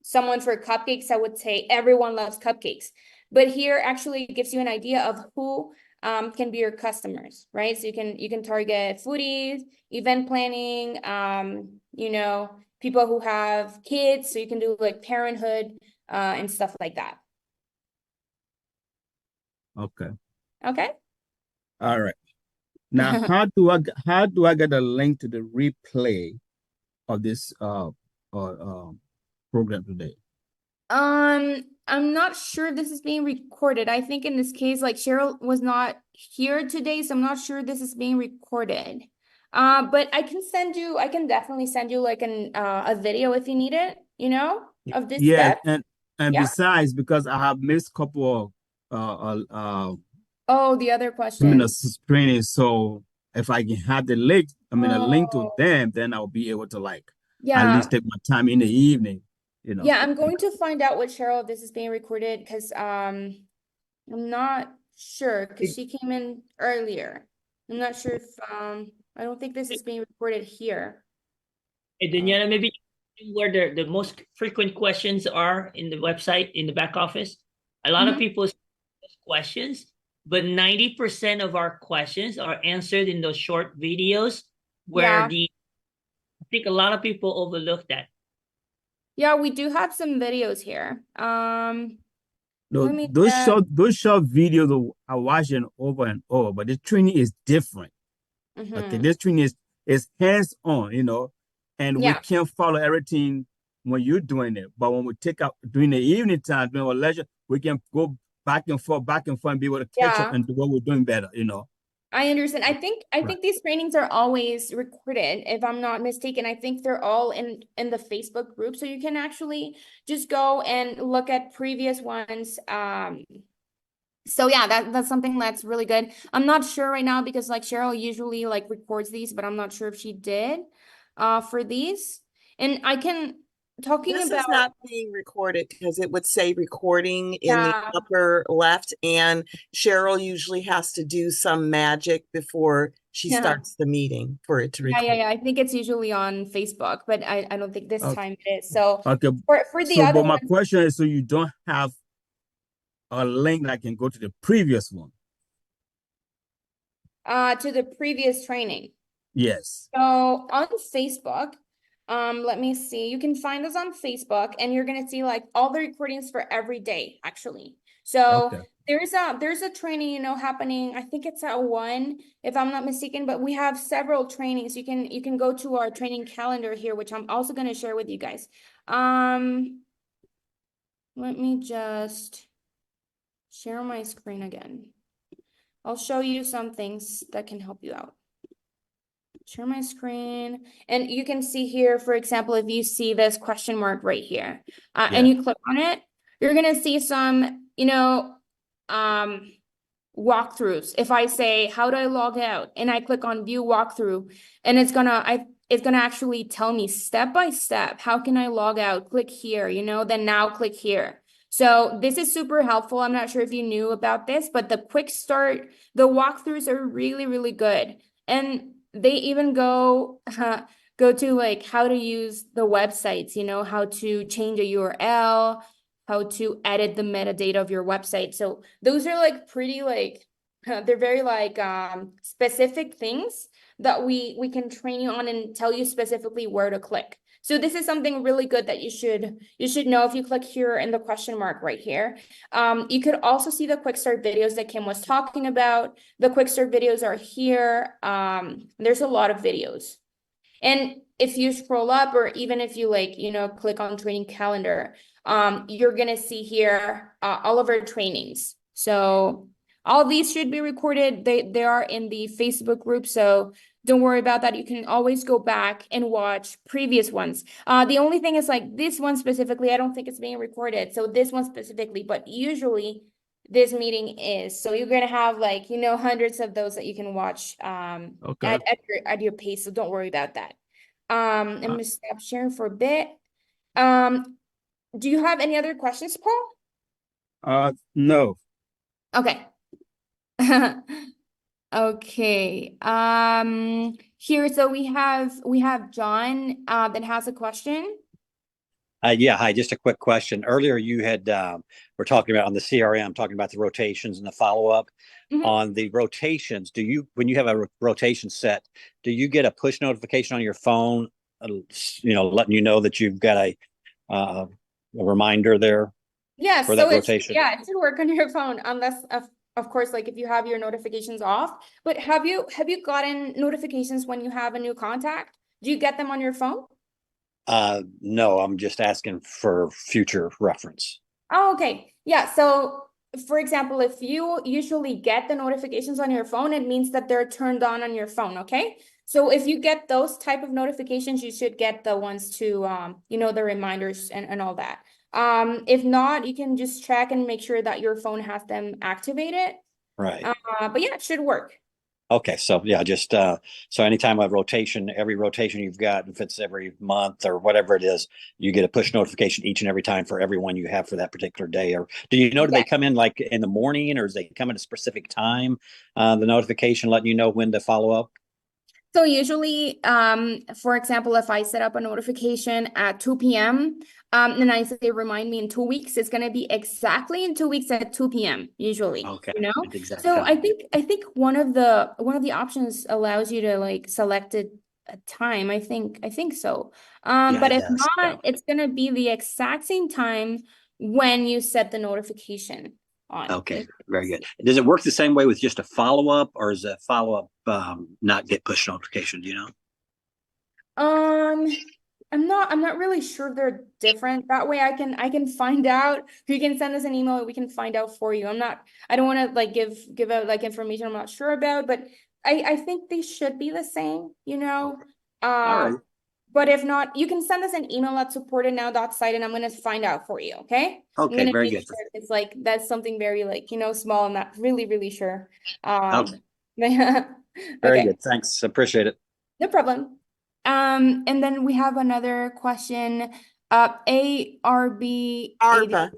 someone for cupcakes, I would say everyone loves cupcakes. But here actually gives you an idea of who can be your customers, right? So you can target foodies, event planning, people who have kids, so you can do like parenthood and stuff like that.
Okay.
Okay.
All right. Now, how do I get a link to the replay of this program today?
I'm not sure this is being recorded. I think in this case, like Cheryl was not here today, so I'm not sure this is being recorded. But I can definitely send you like a video if you need it, of this
Yeah,
step.
and
Yeah.
besides, because I have missed a couple of
Oh, the other question.
training, so if I can have the link, a link to
Oh,
them, then I'll be able to like at
yeah.
least take my time in the evening,
Yeah, I'm going to find out with Cheryl if this is being recorded because I'm not sure because she came in earlier. I'm not sure if I don't think this is being recorded here.
Hey, Daniela, maybe where the most frequent questions are in the website, in the back office. A lot of people ask questions, but 90% of our questions are answered in those short videos where
Yeah.
I think a lot of people overlook that.
Yeah, we do have some videos here.
No,
Let me
those short videos are watching over and over, but the training is different. Okay, this training is hands on, and we
Yeah.
can't follow everything when you're doing it. But when we take out during the evening time, during our leisure, we can go back and forth, and be able to catch up
Yeah.
and do what we're doing better,
I understand. I think
Right.
these trainings are always recorded, if I'm not mistaken. I think they're all in the Facebook group, so you can actually just go and look at previous ones. So yeah, that's something that's really good. I'm not sure right now because like Cheryl usually like records these, but I'm not sure if she did for these. And I can talking
This
about
is not being recorded because it would say recording in the
Yeah.
upper left, and Cheryl usually has to do some magic before she
Yeah.
starts the meeting for it to record.
Yeah. I think it's usually on Facebook, but I don't think this
Okay.
time it is. So
Okay.
for the other
but my
ones,
question is, so you don't have a link that I can go to the previous one?
to the previous training.
Yes.
So on Facebook, let me see. You can find us on Facebook and you're gonna see like all the recordings for every day, actually. So
Okay.
there's a training, happening. I think it's at 1, if I'm not mistaken, but we have several trainings. You can go to our training calendar here, which I'm also gonna share with you guys. Let me just share my screen again. I'll show you some things that can help you out. Share my screen. And you can see here, for example, if you see this question mark right here, and you click on it, you're going to see some, walkthroughs. If I say, how do I log out? And I click on view walkthrough, and it's gonna actually tell me step by step, how can I log out? Click here, then now click here. So this is super helpful. I'm not sure if you knew about this, but the quick start, the walkthroughs are really, really good. And they even go to like how to use the websites, how to change a URL, how to edit the metadata of your website. So those are like pretty like they're very like specific things that we can train you on and tell you specifically where to click. So this is something really good that you should know. If you click here in the question mark right here, you could also see the quick start videos that Kim was talking about. The quick start videos are here. There's a lot of videos. And if you scroll up, or even if you like, click on training calendar, you're gonna see here all of our trainings. So all these should be recorded. They are in the Facebook group, so don't worry about that. You can always go back and watch previous ones. The only thing is like this one specifically, I don't think it's being recorded. So this one specifically, but usually this meeting is. So you're gonna have like, hundreds of those that you can watch
Okay.
at your pace. So don't worry about that. I'm gonna stop sharing for a bit. Do you have any other questions, Paul?
No.
Okay. Okay. Here, so we have John that has a question.
Yeah, hi, just a quick question. Earlier you had we're talking about on the CRM, talking about the rotations and the follow-up.
Mhm.
On the rotations, when you have a rotation set, do you get a push notification on your phone, letting you know that you've got a reminder there
Yeah,
for
so
that rotation?
it should work on your phone unless of course, like if you have your notifications off. But have you gotten notifications when you have a new contact? Do you get them on your phone?
No, I'm just asking for future reference.
Oh, okay. Yeah. So, for example, if you usually get the notifications on your phone, it means that they're turned on your phone. Okay. So if you get those type of notifications, you should get the ones to, the reminders and all that. If not, you can just check and make sure that your phone has them activated.
Right.
But yeah, it should work.
Okay, so yeah, just so anytime a rotation, every rotation you've got, if it's every month or whatever it is, you get a push notification each and every time for every one you have for that particular day. Or do you know, do they come in like in the morning, or does they come at a specific time? The notification letting you know when to follow up?
So usually, for example, if I set up a notification at 2 p.m., and I say remind me in 2 weeks, it's gonna be exactly in 2 weeks at 2 p.m. usually.
Okay,
At
the exact
So
time.
I think one of the options allows you to like select a time. I think so.
Yeah,
But
it
if
does.
not, it's gonna be the exact same time when you set the notification on.
Okay, very good. Does it work the same way with just a follow up, or is a follow up not get push notification? Do you know?
I'm not really sure they're different. That way I can find out. You can send us an email and we can find out for you. I don't want to like give out like information I'm not sure about, but I think they should be the same,
Okay. All right.
But if not, you can send us an email at supportednow.site and I'm gonna find out for you, okay? I'm
Okay,
gonna
very
make
good.
sure it's like that's something very like, small. I'm not really, really sure.
Okay,
Very
very
okay.
good. Thanks. Appreciate it.
No problem. And then we have another question. ARB 80.
Arba.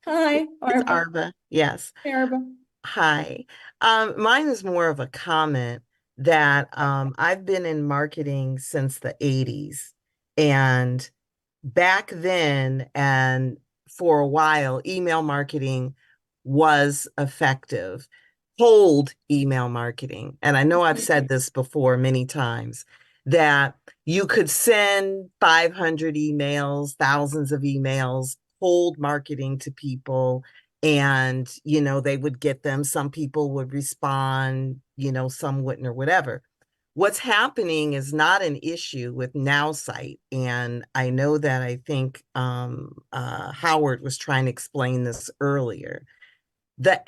Hi,
It's
Arba.
Arba. Yes.
Hey, Arba.
Hi. Mine is more of a comment that I've been in marketing since the 80s. And back then, and for a while, email marketing was effective. Cold email marketing. And I know I've said this before many times, that you could send 500 emails, thousands of emails, cold marketing to people, and they would get them. Some people would respond, some wouldn't, or whatever. What's happening is not an issue with Nowsite, and I know that I think Howard was trying to explain this earlier. The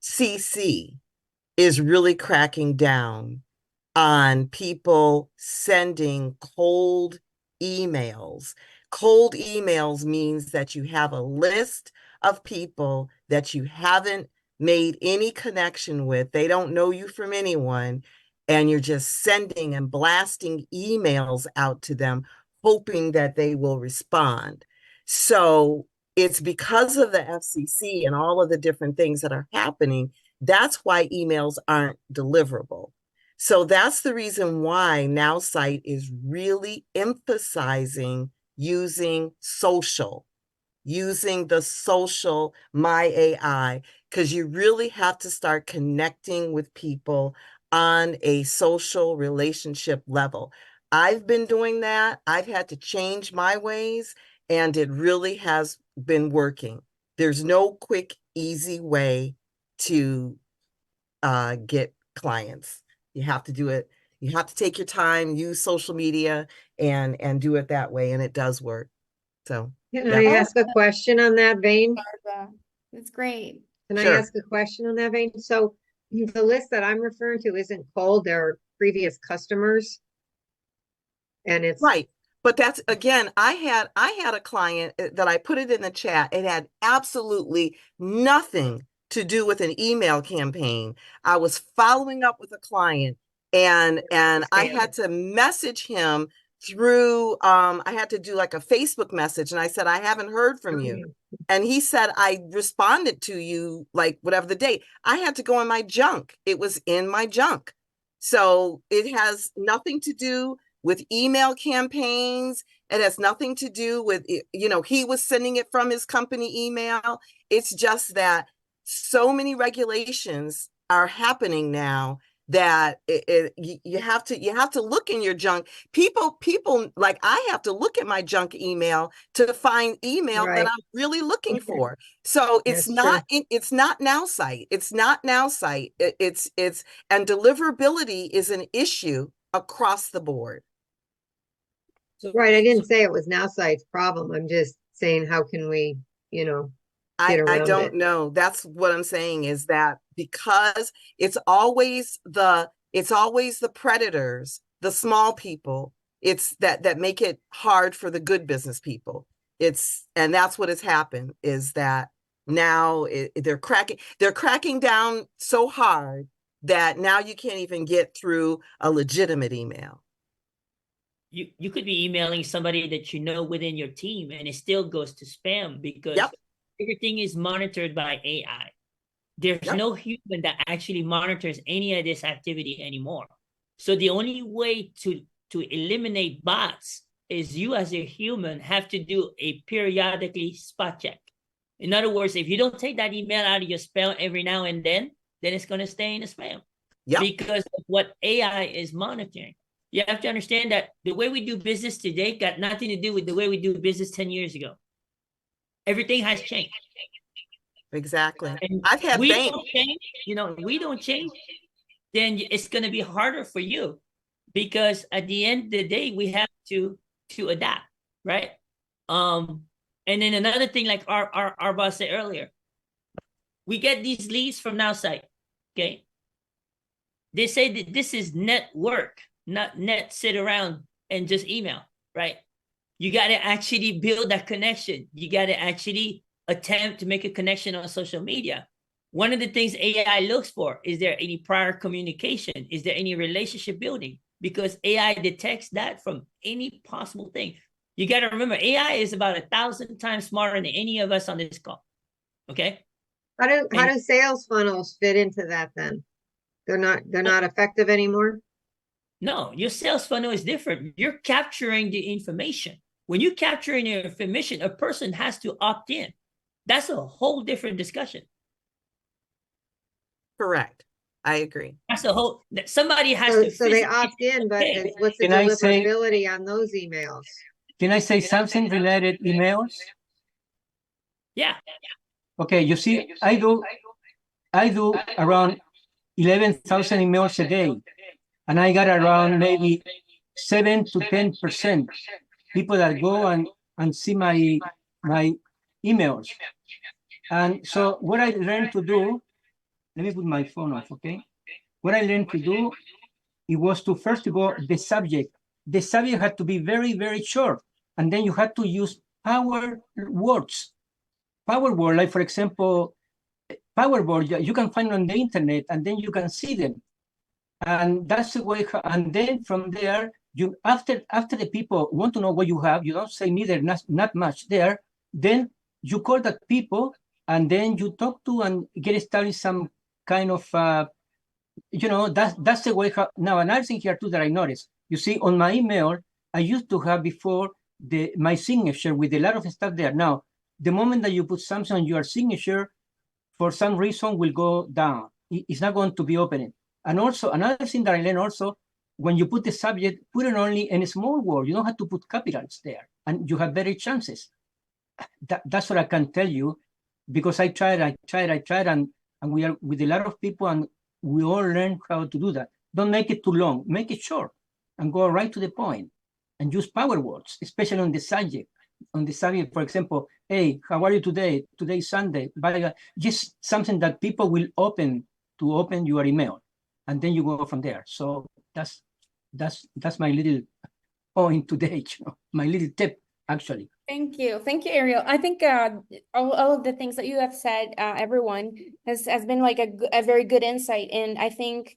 FCC is really cracking down on people sending cold emails. Cold emails means that you have a list of people that you haven't made any connection with. They don't know you from anyone. And you're just sending and blasting emails out to them, hoping that they will respond. So it's because of the FCC and all of the different things that are happening. That's why emails aren't deliverable. So that's the reason why Nowsite is really emphasizing using social, using the social My AI, because you really have to start connecting with people on a social relationship level. I've been doing that. I've had to change my ways, and it really has been working. There's no quick, easy way to get clients. You have to do it. You have to take your time, use social media, and do it that way, and it does work. So
Can
yeah.
I ask a question on that vein?
That's great.
Can I
Sure.
ask a question on that vein? So the list that I'm referring to isn't cold, they're previous customers. And it's
Right. But that's, again, I had a client that I put it in the chat. It had absolutely nothing to do with an email campaign. I was following up with a client, and I had to message him through I had to do like a Facebook message, and I said, I haven't heard from you. And he said, I responded to you like whatever the date. I had to go in my junk. It was in my junk. So it has nothing to do with email campaigns. It has nothing to do with, you know, he was sending it from his company email. It's just that so many regulations are happening now that you have to look in your junk. People like, I have to look at my junk email to find email that I'm really looking for. So it's not Nowsite. It's not Nowsite. It's and deliverability is an issue across the board.
right. I didn't say it was Nowsite's problem. I'm just saying, how can we, you know, get
I
around
don't
it?
know. That's what I'm saying, is that because it's always the predators, the small people, it's that make it hard for the good business people. And that's what has happened, is that now they're cracking down so hard that now you can't even get through a legitimate email.
You could be emailing somebody that you know within your team, and it still goes to spam because everything is monitored by AI. There's no human that actually monitors any of this activity anymore. So the only way to eliminate bots is you as a human have to do a periodically spot check. In other words, if you don't take that email out of your spam every now and then it's going to stay in the spam. Because of what AI is monitoring. You have to understand that the way we do business today got nothing to do with the way we do business 10 years ago. Everything has changed.
Exactly.
And
I've had
we don't change, we don't change, then it's going to be harder for you, because at the end of the day, we have to adapt, right? And then another thing, like our boss said earlier, we get these leads from Nowsite, okay? They say that this is net work, not net sit around and just email, right? You got to actually build that connection. You got to actually attempt to make a connection on social media. One of the things AI looks for, is there any prior communication? Is there any relationship building? Because AI detects that from any possible thing. You got to remember, AI is about 1,000 times smarter than any of us on this call. Okay.
How do sales funnels fit into that then? They're not effective anymore?
No, your sales funnel is different. You're capturing the information. When you're capturing your information, a person has to opt in. That's a whole different discussion.
Correct. I agree.
That's a whole, somebody has to.
So they opt in, but what's the deliverability on those emails?
Can I say something related emails?
Yeah.
Okay, you see, I do around 11,000 emails a day, and I got around maybe 7 to 10% people that go and see my emails. And so what I learned to do, let me put my phone off, okay? What I learned to do, it was to, first of all, the subject. The subject had to be very, very short. And then you had to use power words. Power word, like, for example, powerboard you can find on the internet, and then you can see them. And that's the way, and then from there, you after the people want to know what you have, you don't say neither, not much there, then you call that people, and then you talk to and get started some kind of, that's the way. Now, another thing here too that I noticed, you see, on my email, I used to have before my signature with a lot of stuff there. Now, the moment that you put something on your signature, for some reason will go down. It's not going to be opening. And also another thing that I learned also, when you put the subject, put it only in a small word. You don't have to put capitals there, and you have better chances. That's what I can tell you, because I tried, and we are with a lot of people, and we all learn how to do that. Don't make it too long, make it short, and go right to the point, and use power words, especially on the subject. On the subject, for example, hey, how are you today? Today's Sunday. Just something that people will open your email, and then you go from there. So that's my little point today, my little tip, actually.
Thank you, Ariel. I think all of the things that you have said, everyone has been like a very good insight, and I think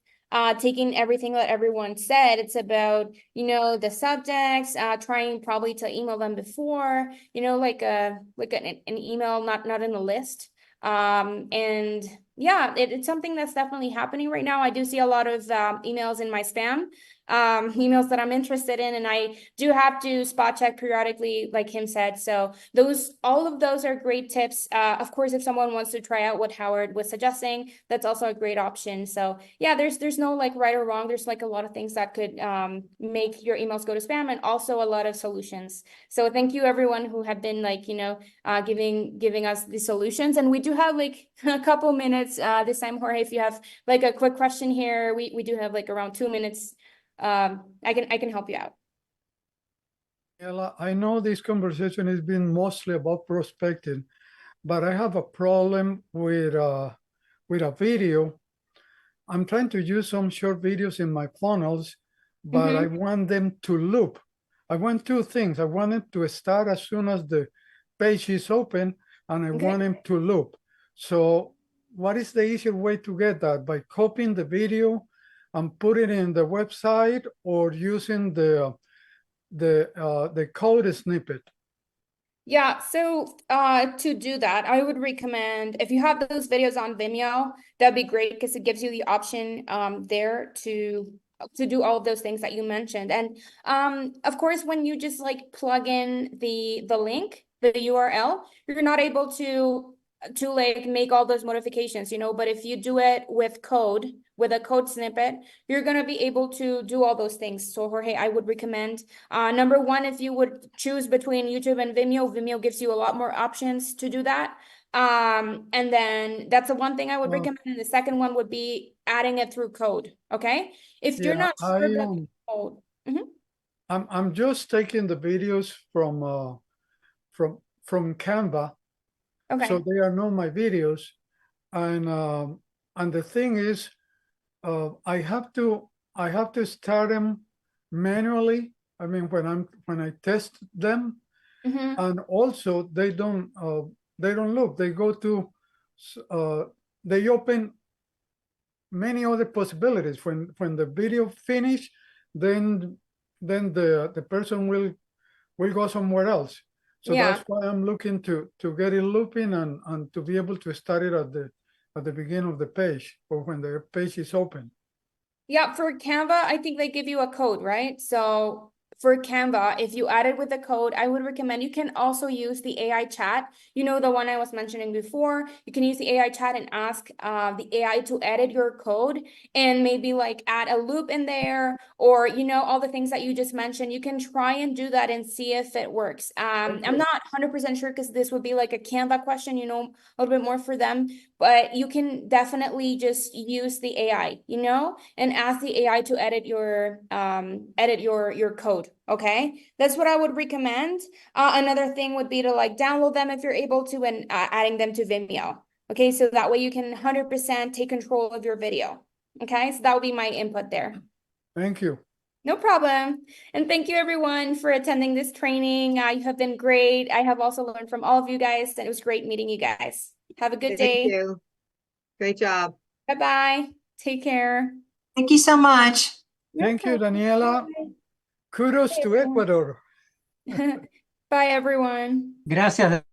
taking everything that everyone said, it's about the subjects, trying probably to email them before, like an email, not in the list. And yeah, it's something that's definitely happening right now. I do see a lot of emails in my spam, emails that I'm interested in, and I do have to spot check periodically, like him said. So all of those are great tips. Of course, if someone wants to try out what Howard was suggesting, that's also a great option. So yeah, there's no like right or wrong. There's like a lot of things that could make your emails go to spam, and also a lot of solutions. So thank you everyone who have been like giving us the solutions. And we do have like a couple minutes this time, Jorge. If you have like a quick question here, we do have like around 2 minutes. I can help you out.
Yeah, I know this conversation has been mostly about prospecting, but I have a problem with a video. I'm trying to use some short videos in my funnels, but I want them to loop. I want two things. I want them to start as soon as the page is open, and I want them to loop. So what is the easier way to get that? By copying the video and put it in the website, or using the code snippet?
Yeah, so to do that, I would recommend, if you have those videos on Vimeo, that'd be great, because it gives you the option there to do all of those things that you mentioned. And of course, when you just like plug in the link, the URL, you're not able to like make all those modifications, but if you do it with a code snippet, you're going to be able to do all those things. So Jorge, I would recommend number one, if you would choose between YouTube and Vimeo gives you a lot more options to do that. And then that's the one thing I would recommend. And the second one would be adding it through code. Okay, if you're not sure about the code.
I'm just taking the videos from Canva.
Okay.
So they are not my videos, and the thing is, I have to start them manually. I mean, when I test them, and also they don't look. They go to they open many other possibilities. When the video finish, then the person will go somewhere else. So that's why I'm looking to get it looping, and to be able to start it at the beginning of the page, or when the page is open.
Yeah, for Canva, I think they give you a code, right? So for Canva, if you add it with the code, I would recommend you can also use the AI chat. The one I was mentioning before. You can use the AI chat and ask the AI to edit your code, and maybe like add a loop in there, or all the things that you just mentioned. You can try and do that and see if it works. I'm not 100% sure, because this would be like a Canva question, a little bit more for them. But you can definitely just use the AI, and ask the AI to edit your code. Okay, that's what I would recommend. Another thing would be to like download them if you're able to, and adding them to Vimeo. Okay, so that way you can 100% take control of your video. Okay, so that would be my input there.
Thank you.
No problem. And thank you everyone for attending this training. You have been great. I have also learned from all of you guys, and it was great meeting you guys. Have a good day.
Thank you. Great job.
Bye-bye. Take care.
Thank you so much.
Thank you,
welcome.
Daniela. Kudos
Bye,
to
everyone.
Ecuador.
Bye, everyone.
Gracias.